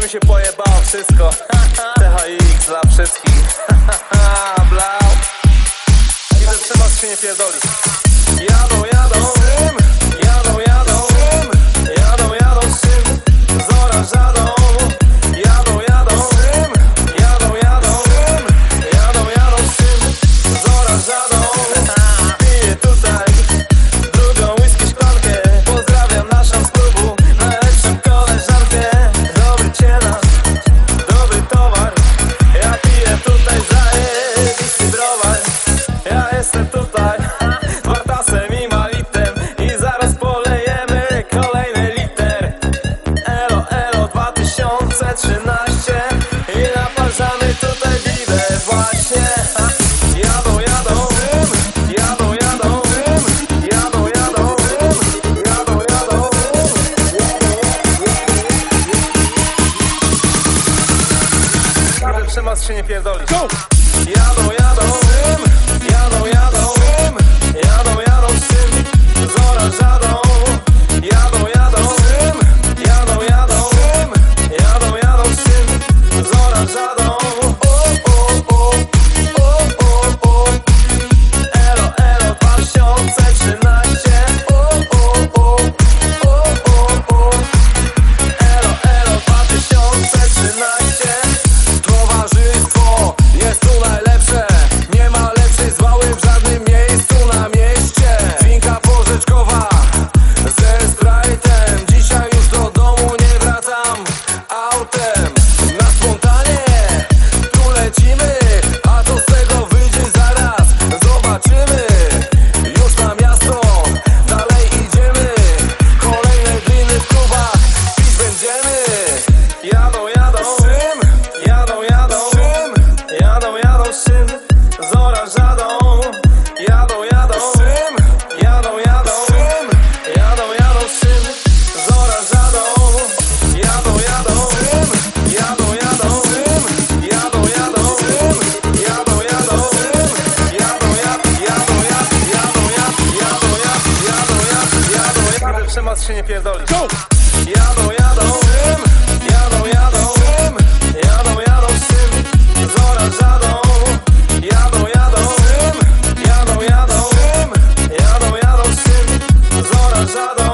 mi się pojebało wszystko. THX dla wszystkich. Blau. I że trzeba się nie pierdolić. Jadą, jadą, jadą, jadą, jadą, jadą, syn, zora żadą. Jadą, jadą, jadą, jadą, jadą, jadą, syn, zora żadą. Piję tutaj drugą whisky szklankę. Pozdrawiam naszą z klubu, najlepszą koleżankę. Dobry ciena, dobry towar. Ja piję tutaj zajebisty browar. Ja jestem tutaj wartasem i malitem i zaraz polejemy kolejny liter. Elo, elo 2013 i naparzamy tutaj widę właśnie. Jadą, jadą, jadą, jadą, jadą, jadą, jadą, jadą. Każdy przemas się nie pierdoli. Jadą, jadą, jadą, jadą, jadą, jadą, syn, zora żadą. Jadą, jadą, jadą, jadą, jadą, jadą, syn, zora żadą. Elo, elo 2013. Elo, elo 2013. Towarzystwo jest tu najlepsze. Nie ma lepszej zwały w żadnym miejscu na mieście. Zwinka porzeczkowa ze Sprite'em. Dzisiaj już do domu nie wracam autem. Na spontanie tu lecimy, a co z tego wyjdzie zaraz zobaczymy. Już na miasto dalej idziemy. Kolejne gliny w klubach pić będziemy. Jadą, jadą, jadą, jadą, jadą, jadą, syn, zora żadą. Jadą, jadą, jadą, jadą, jadą, jadą, syn, zora żadą. Jadą, jadą, jadą, jadą, jadą, jadą, jadą, jadą, jadą, przemas się nie pierdoli. Jadą, jadą, jadą, jadą, jadą, jadą, syn, zora żadą. Jadą, jadą, jadą, jadą, jadą, jadą, syn, zora żadą.